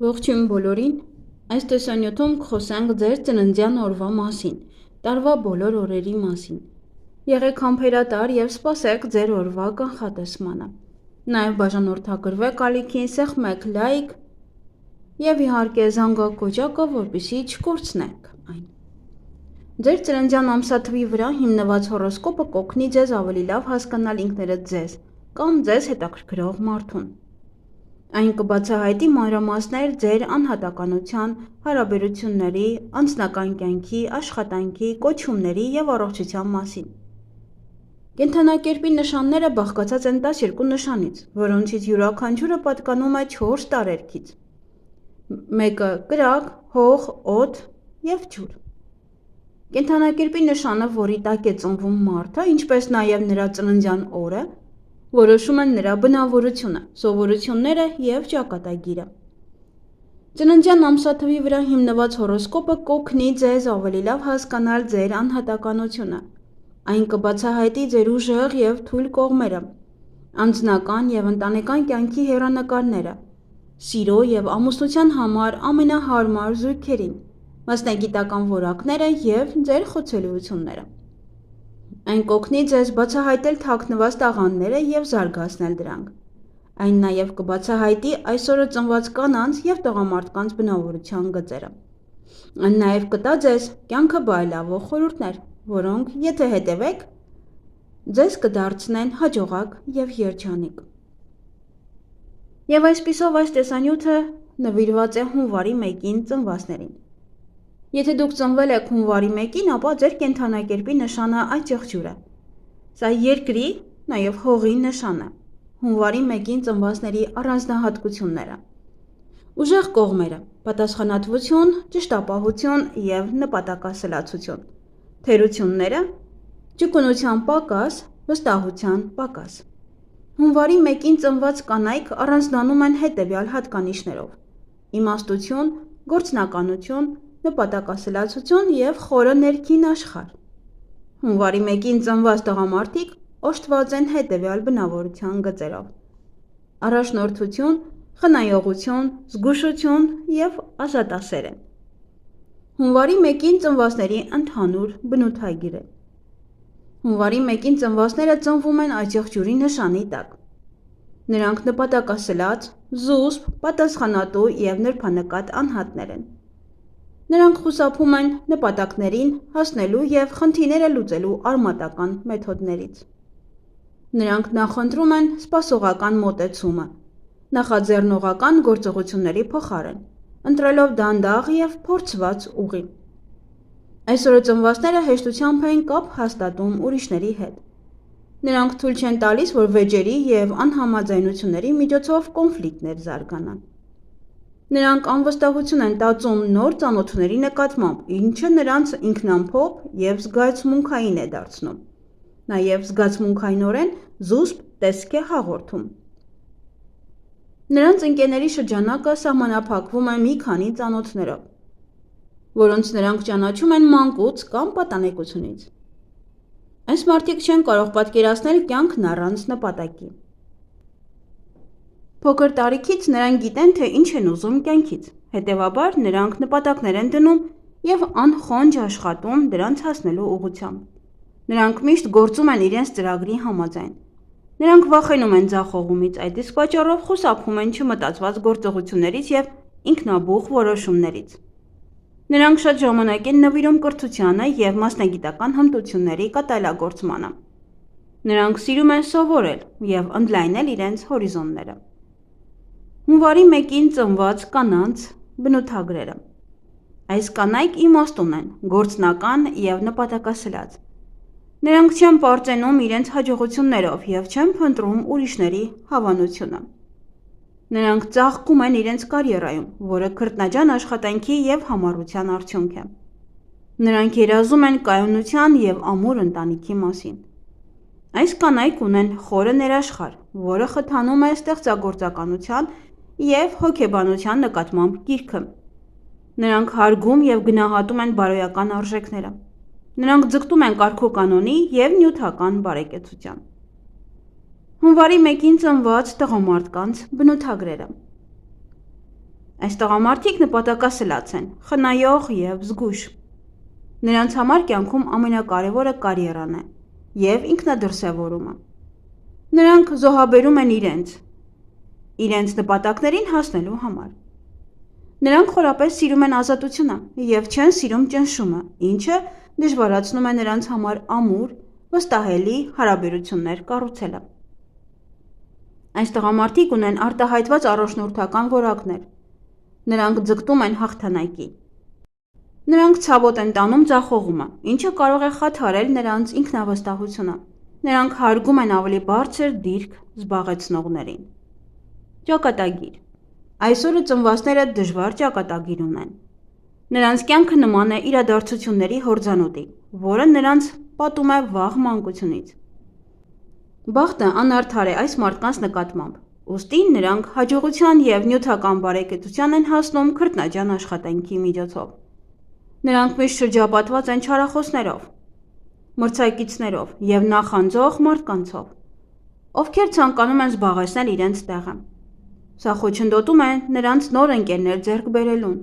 Ողջույն բոլորին, այս տեսանյութում կխոսենք ձեր ծննդյան օրվա մասին, տարվա բոլոր օրերի մասին։ Եղեք համբերատար և սպասեք ձեր օրվա կանխատեսմանը։ Նաև բաժանորդագրվեք ալիքին, սեղմեք լայք և իհարկե զանգակոճակը, որպեսզի չկորցնեք այն։ Ձեր ծննդյան ամսաթվի վրա հիմնված հորոսկոպը կօգնի ձեզ ավելի լավ հասկանալ ինքներդ ձեզ կամ ձեզ հետաքրքրող մարդուն։ Այն կբացահայտի մանրամասներ ձեր անհատականության, հարաբերությունների, անձնական կյանքի, աշխատանքի, կոչումների և առողջության մասին։ Կենդանակերպի նշանները բաղկացած են 12 նշանից, որոնցից յուրաքանչյուրը պատկանում է 4 տարերքից։ Մեկը կրակ, հող, օդ և ջուր։ Կենդանակերպի նշանը, որի տակ է ծնվում մարդը, ինչպես նաև նրա ծննդյան օրը, որոշում են նրա բնավորությունը, սովորությունները և ճակատագիրը։ Ծննդյան ամսաթվի վրա հիմնված հորոսկոպը կօգնի ձեզ ավելի լավ հասկանալ ձեր անհատականությունը։ Այն կբացահայտի ձեր ուժեղ և թույլ կողմերը, անձնական և ընտանեկան կյանքի հեռանկարները, սիրո և ամուսնության համար ամենահարմար զույգերին, մասնագիտական որակները և ձեր խոցելիությունները։ Այն կօգնի ձեզ բացահայտել թաքնված տաղանդները և զարգացնել դրանք։ Այն նաև կբացահայտի այսօրը ծնված կանանց և տղամարդկանց բնավորության գծերը։ Այն նաև կտա ձեզ կյանքը բարելավող խորհուրդներ, որոնք, եթե հետևեք, ձեզ կդարձնեն հաջողակ և երջանիկ։ Եվ այսպիսով այս տեսանյութը նվիրված է հունվարի 1-ին ծնվածներին։ Եթե դուք ծնվել եք հունվարի 1-ին, ապա ձեր կենդանակերպի նշանը աճեղջյուր է։ Սա երկրի, նաև հողի նշան է։ Հունվարի 1-ին ծնվածների առանձնահատկությունները։ Ուժեղ կողմերը՝ պատասխանատվություն, ճշտապահություն և նպատակասլացություն։ Թերությունները՝ ճկունության պակաս, վստահության պակաս։ Հունվարի 1-ին ծնված կանայք առանձնանում են հետևյալ հատկանիշներով՝ իմաստություն, գործնականություն, նպատակասլացություն և խորը ներքին աշխարհ։ Հունվարի 1-ին ծնված տղամարդիկ օժտված են հետևյալ բնավորության գծերով՝ առաջնորդություն, խնայողություն, զգուշություն և ազատասեր են։ Հունվարի 1-ին ծնվածների ընդհանուր բնութագիր։ Հունվարի 1-ին ծնվածները ծնվում են աճեղջյուրի նշանի տակ։ Նրանք նպատակասլաց, զուսպ, պատասխանատու և նրբանկատ անհատներ են։ Նրանք խուսափում են նպատակներին հասնելու և խնդիրները լուծելու արմատական մեթոդներից։ Նրանք նախընտրում են սպասողական մոտեցումը, նախաձեռնողական գործողությունների փոխարեն, ընտրելով դանդաղ և փորձված ուղի։ Այսօրը ծնվածները հեշտությամբ են կապ հաստատում ուրիշների հետ։ Նրանք թույլ չեն տալիս, որ վեճերի և անհամաձայնությունների միջոցով կոնֆլիկտներ զարգանան։ Նրանք անվստահություն են տածում նոր ծանոթների նկատմամբ, ինչը նրանց ինքնամփոփ և զգացմունքային է դարձնում։ Նաև զգացմունքայնորեն զուսպ տեսք է հաղորդում։ Նրանց ընկերների շրջանակը սահմանափակվում է մի քանի ծանոթներով, որոնց նրանք ճանաչում են մանկուց կամ պատանեկությունից։ Այս մարդիկ չեն կարող պատկերացնել կյանքն առանց նպատակի։ Փոքր տարիքից նրանք գիտեն, թե ինչ են ուզում կյանքից, հետևաբար նրանք նպատակներ են դնում և անխոնջ աշխատում դրանց հասնելու ուղղությամբ։ Նրանք միշտ գործում են իրենց ծրագրի համաձայն։ Նրանք վախենում են ձախողումից, այդ իսկ պատճառով խուսափում են չմտածված գործողություններից և ինքնաբուխ որոշումներից։ Նրանք շատ ժամանակ են նվիրում կրթությանը և մասնագիտական հմտությունների կատարելագործմանը։ Նրանք սիրում են սովորել և ընդլայնել իրենց հորիզոնները։ Հունվարի 1-ին ծնված կանանց բնութագրերը։ Այս կանայք իմաստուն են, գործնական և նպատակասլաց։ Նրանք չեն պարծենում իրենց հաջողություններով և չեն փնտրում ուրիշների հավանությունը։ Նրանք ծաղկում են իրենց կարիերայում, որը քրտնաջան աշխատանքի և համառության արդյունք է։ Նրանք երազում են կայունության և ամուր ընտանիքի մասին։ Այս կանայք ունեն խորը ներաշխարհ, որը խթանում է ստեղծագործականության և հոգեբանության նկատմամբ կիրքը։ Նրանք հարգում և գնահատում են բարոյական արժեքները։ Նրանք ձգտում են կարգուկանոնի և նյութական բարեկեցության։ Հունվարի 1-ին ծնված տղամարդկանց բնութագրերը։ Այս տղամարդիկ նպատակասլաց են, խնայող և զգույշ։ Նրանց համար կյանքում ամենակարևորը կարիերան է և ինքնադրսևորումը։ Նրանք զոհաբերում են իրենց նպատակներին հասնելու համար։ Նրանք խորապես սիրում են ազատությունը և չեն սիրում ճնշումը, ինչը դժվարացնում է նրանց համար ամուր, վստահելի հարաբերություններ կառուցելը։ Այս տղամարդիկ ունեն արտահայտված առաջնորդական որակներ։ Նրանք ձգտում են հաղթանակի։ Նրանք ցավոտ են տանում ձախողումը, ինչը կարող է խաթարել նրանց ինքնավստահությունը։ Նրանք հարգում են ավելի բարձր դիրք զբաղեցնողներին։ Ճակատագիր։ Այսօրը ծնվածները դժվար ճակատագիր ունեն։ Նրանց կյանքը նման է իրադարձությունների հորձանուտի, որը նրանց պատում է վաղ մանկությունից։ Բախտը անարդար է այս մարդկանց նկատմամբ, ուստի նրանք հաջողության և նյութական բարեկեցության են հասնում քրտնաջան աշխատանքի միջոցով։ Նրանք միշտ շրջապատված են չարախոսներով, մրցակիցներով և նախանձող մարդկանցով, ովքեր ցանկանում են զբաղեցնել իրենց տեղը։ Սա խոչընդոտում է նրանց նոր ընկերներ ձեռք բերելուն,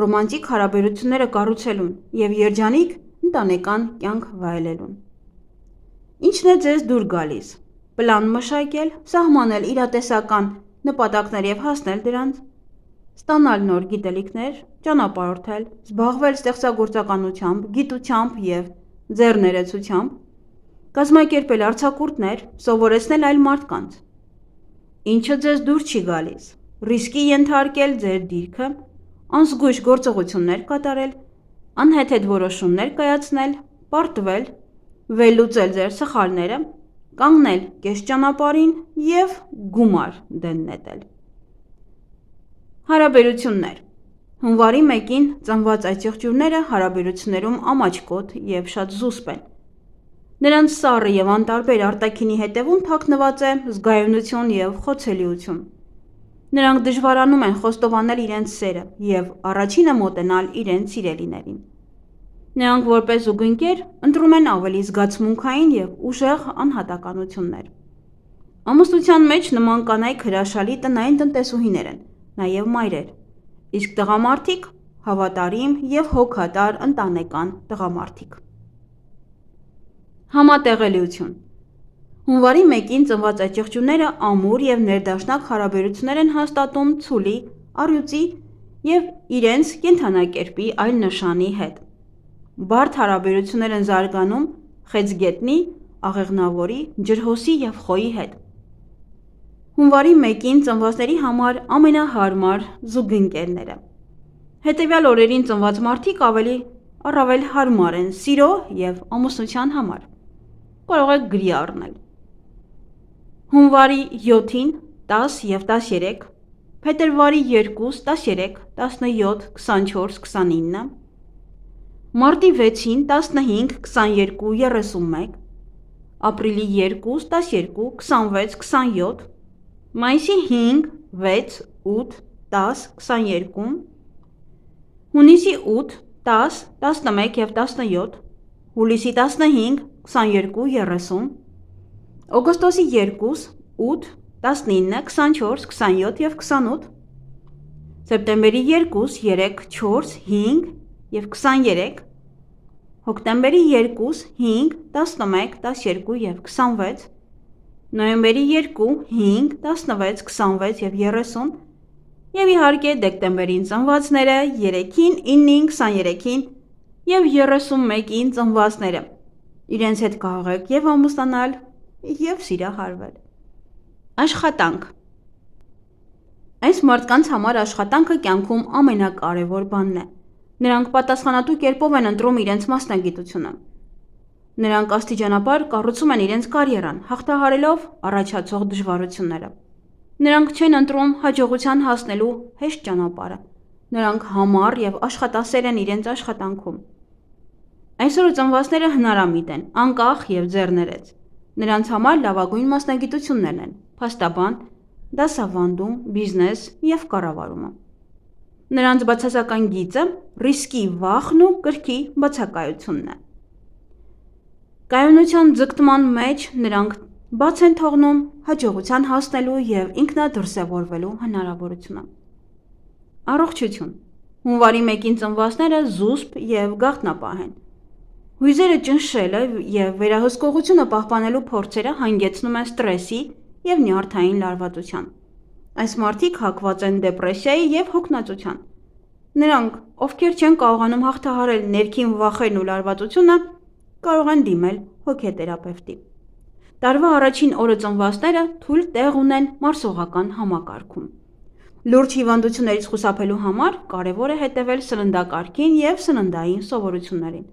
ռոմանտիկ հարաբերությունները կառուցելուն և երջանիկ ընտանեկան կյանք վայելելուն։ Ինչն է ձեզ դուր գալիս։ Պլան մշակել, սահմանել իրատեսական նպատակներ և հասնել դրանց, ստանալ նոր գիտելիքներ, ճանապարհորդել, զբաղվել ստեղծագործականությամբ, գիտությամբ և ձեռներեցությամբ, կազմակերպել արձակուրդներ, սովորեցնել այլ մարդկանց։ Ինչը ձեզ դուր չի գալիս։ Ռիսկի ենթարկել ձեր դիրքը, անզգույշ գործողություններ կատարել, անհեթեթ որոշումներ կայացնել, պարտվել, վերլուծել ձեր սխալները, կանգնել կես ճանապարհին և գումար դեն նետել։ Հարաբերություններ։ Հունվարի 1-ին ծնված այս եղջյուրները հարաբերություններում ամաչկոտ և շատ զուսպ են։ Նրանց սառը և անտարբեր արտաքինի հետևում թաքնված է զգայունություն և խոցելիություն։ Նրանք դժվարանում են խոստովանել իրենց սերը և առաջինը մոտենալ իրենց սիրելիներին։ Նրանք որպես զուգընկեր ընտրում են ավելի զգացմունքային և ուժեղ անհատականություններ։ Ամուսնության մեջ նման կանայք հրաշալի տնային տնտեսուհիներ են, նաև մայրեր, իսկ տղամարդիկ հավատարիմ և հոգատար ընտանեկան տղամարդիկ։ Համատեղելիություն։ Հունվարի 1-ին ծնված այս եղջյուրները ամուր և ներդաշնակ հարաբերություններ են հաստատում ցուլի, առյուծի և իրենց կենդանակերպի այլ նշանի հետ։ Բարդ հարաբերություններ են զարգանում խեցգետնի, աղեղնավորի, ջրհոսի և խոյի հետ։ Հունվարի 1-ին ծնվածների համար ամենահարմար զուգընկերները։ Հետևյալ օրերին ծնված մարդիկ առավել հարմար են սիրո և ամուսնության համար։ Կարող եք գրի առնել։ Հունվարի 7-ին 10 և 13, փետրվարի 2, 13, 17, 24, 29, մարտի 6-ին 15, 22, 31, ապրիլի 2, 12, 26, 27, մայիսի 5, 6, 8, 10, 22, հունիսի 8, 10, 11 և 17, հուլիսի 15, 22, 30, օգոստոսի 2, 8, 19, 24, 27 և 28, սեպտեմբերի 2, 3, 4, 5 և 23, հոկտեմբերի 2, 5, 11, 12 և 26, նոյեմբերի 2, 5, 16, 26 և 30 և իհարկե դեկտեմբերին ծնվածները 3-ին, 9-ին, 23-ին և 31-ին ծնվածները։ Իրենց հետ կարող եք և ամուսնանալ, և սիրահարվել։ Աշխատանք։ Այս մարդկանց համար աշխատանքը կյանքում ամենակարևոր բանն է։ Նրանք պատասխանատու կերպով են ընտրում իրենց մասնագիտությունը։ Նրանք աստիճանաբար կառուցում են իրենց կարիերան, հաղթահարելով առաջացող դժվարությունները։ Նրանք չեն ընտրում հաջողության հասնելու հեշտ ճանապարհը։ Նրանք համառ և աշխատասեր են իրենց աշխատանքում։ Այսօրը ծնվածները հնարամիտ են, անկախ և ձեռներեց։ Նրանց համար լավագույն մասնագիտություններն են՝ փաստաբան, դասավանդում, բիզնես և կառավարումը։ Նրանց բացասական գիծը ռիսկի վախն ու կրքի բացակայությունն է։ Կայունության ձգտման մեջ նրանք բաց են թողնում հաջողության հասնելու և ինքնադրսևորվելու հնարավորությունը։ Առողջություն։ Հունվարի 1-ին ծնվածները զուսպ և գաղտնապահ են։ Հույզերը ճնշելը և վերահսկողությունը պահպանելու փորձերը հանգեցնում են ստրեսի և նյարդային լարվածության։ Այս մարդիկ հակված են դեպրեսիայի և հոգնածության։ Նրանք, ովքեր չեն կարողանում հաղթահարել ներքին վախերն ու լարվածությունը, կարող են դիմել հոգեթերապևտի։ Տարվա առաջին օրը ծնվածները թույլ տեղ ունեն մարսողական համակարգում։ Լուրջ հիվանդություններից խուսափելու համար կարևոր է հետևել սննդակարգին և սննդային սովորություններին։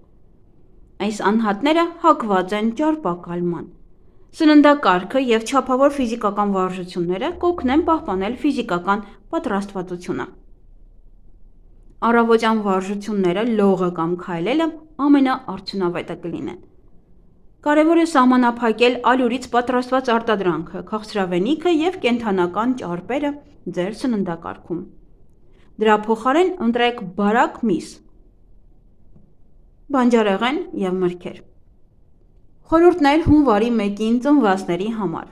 Այս անհատները հակված են ճարպակալման։ Սննդակարգը և չափավոր ֆիզիկական վարժությունները կօգնեն պահպանել ֆիզիկական պատրաստվածությունը։ Առավոտյան վարժությունները, լողը կամ քայլելը ամենաարդյունավետը կլինեն։ Կարևոր է սահմանափակել ալյուրից պատրաստված արտադրանքը, քաղցրավենիքը և կենդանական ճարպերը ձեր սննդակարգում։ Դրա փոխարեն ընտրեք բարակ միս, բանջարեղեն և մրգեր։ Խորհուրդներ հունվարի 1-ին ծնվածների համար։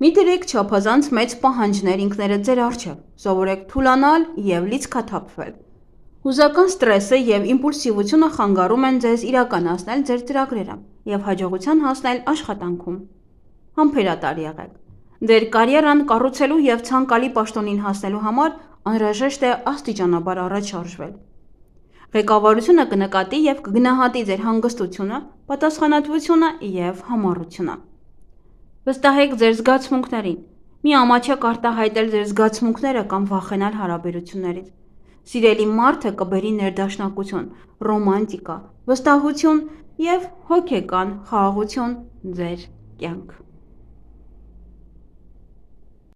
Մի դրեք չափազանց մեծ պահանջներ ինքներդ ձեր առջև, սովորեք թուլանալ և լիցքաթափվել։ Հուզական ստրեսը և իմպուլսիվությունը խանգարում են ձեզ իրականացնել ձեր ծրագրերը և հաջողության հասնել աշխատանքում։ Համբերատար եղեք։ Ձեր կարիերան կառուցելու և ցանկալի պաշտոնին հասնելու համար անհրաժեշտ է աստիճանաբար առաջ շարժվել։ Ղեկավարությունը կնկատի և կգնահատի ձեր հանգստությունը, պատասխանատվությունը և համառությունը։ Վստահեք ձեր զգացմունքներին։ Մի ամաչեք արտահայտել ձեր զգացմունքները կամ վախենալ հարաբերություններից։ Սիրելի մարդը կբերի ներդաշնակություն, ռոմանտիկա, վստահություն և հոգեկան խաղաղություն ձեր կյանք։